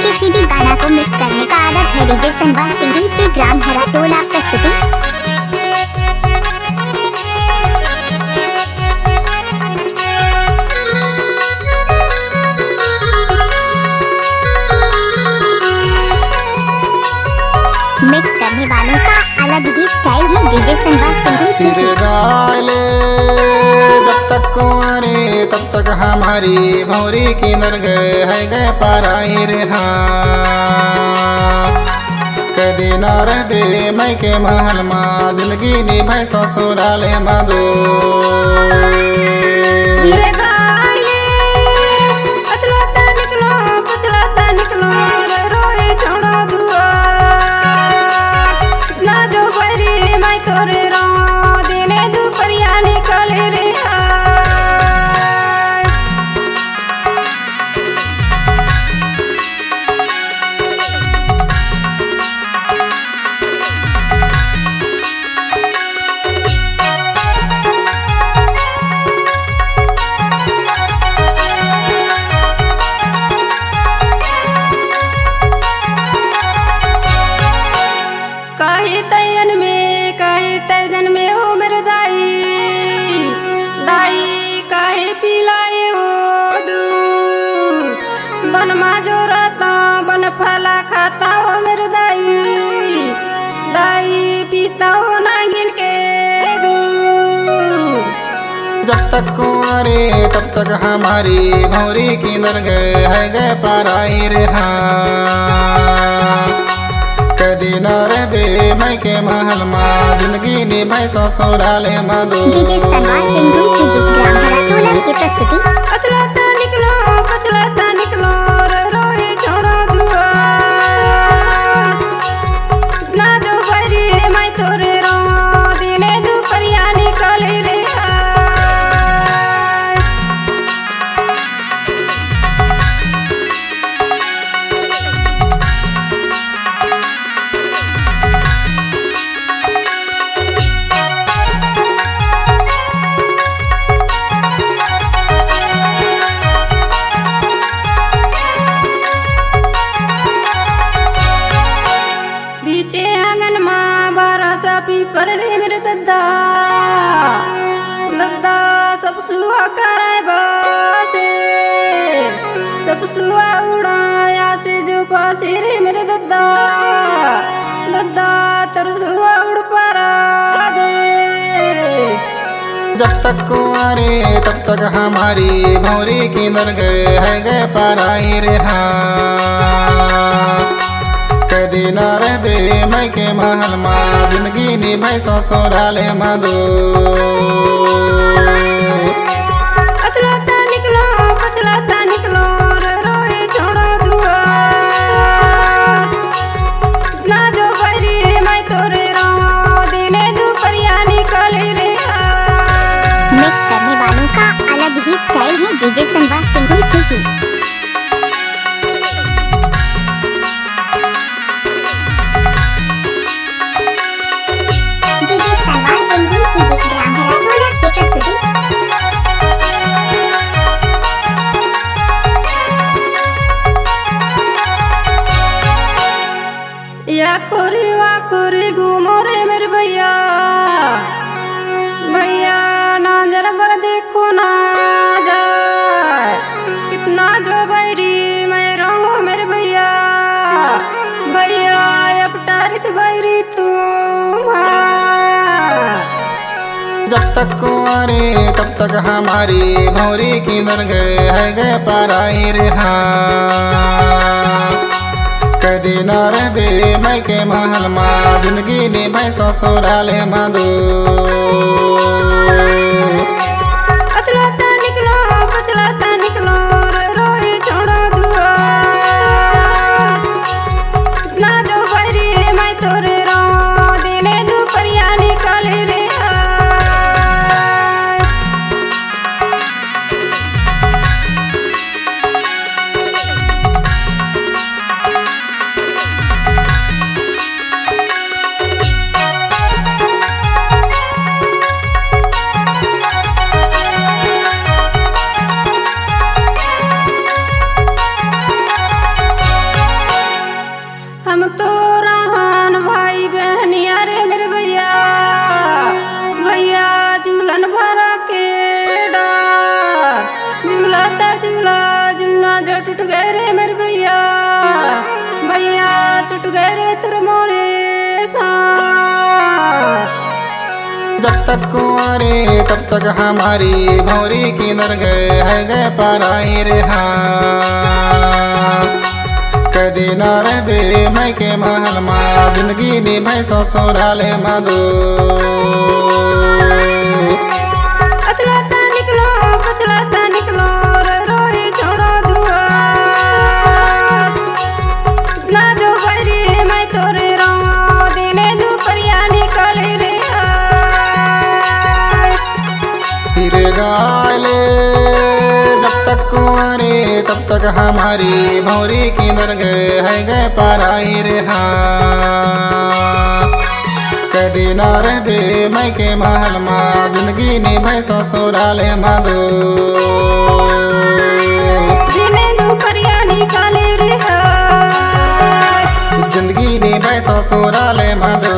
किसी भी गाना को मिक्स करने का आदत है। डीजे संवाद सिंधुई के ग्राम हरा टोला प्रस्तुति। मिक्स करने वालों का अलग ही स्टाइल है। डीजे संवाद सिंधुई की जब तक कुंवारे तब तक हमारी भौरी की नर गए है गए पाराई रे कदी न रहे मैं के महल माँ जिंदगी निभाई ससुराले मधु बन माजो रहता बन फला खाता हो मेरे दाई दाई पीता हो ना गिन के जब तक कुंवारे तब तक हमारी भौरी की नर गए है गए पाराई रे कदी न रहे मैं के महल माँ जिंदगी निभाई ससुराले मधु। डीजे संवाद सिंधुई की ग्राम हरा टोला की प्रस्तुति। पचलाता निकलो रोए छोड़ो दुआ ना जो बरी मैं तोरे रो दिने दुपहरिया निकल रे पीपर रे मेरे दद्दा दद्दा सब सुहा कराए बासे सब सुहा उड़ाया से जो पासे रे मेरे दद्दा दद्दा तर सुहा उड़ पारा दे जब तक कुंवारे तब तक हमारी भौरी की नर गए है गए पाराई रे कदी न रहे मैं के महल माँ जिंदगी निभाई ससुराले मधु। पचलाता निकलो रोए छोड़ो दुआ ना जो बरी मैं तोरे रो दिने दुपहरिया निकल रे मिक्स करने वालों का अलग ही स्टाइल है। डीजे संवाद सिंधुई की खोरी घूमो रे मेरे भैया भैया ना जरा पर देखो ना जाए कितना जो बैरी मैं रहूं मेरे भैया भैया अब टारिस बैरी तुम जब तक कुंवारे तब तक हमारी भौरी की नर गए है गए पाराई रे कदी न रहे मैं के महल माँ जिंदगी निभाई ससुराले मधु। पचलाता निकलो रोए छोड़ो दुआ ना जो बरी मैं तोरे रो दिने दुपहरिया निकल रे छूट गए रे तुर मोरे साथ। जब तक कुंवारे तब तक हमारी भौरी की नर गए है गए पराई रे हाँ। कदी न रहे मैं के महल माँ जिंदगी निभाई ससुराले मधु। अचलाता निकलो पचलाता निकलो रे रोई छोड़ो दुआर। ना जो बरी मैं तोरे रो दिने दुपहरिया निकले रे फिर गाले जब तक कुंवारे तब तक हमारी भौरी की नर गए है गए पराई रे हाँ। कदी न रहे मैं के महल माँ जिंदगी निभाई ससुराले मधु। दिने दुपहरिया निकले रे जिंदगी निभाई ससुराले मधु।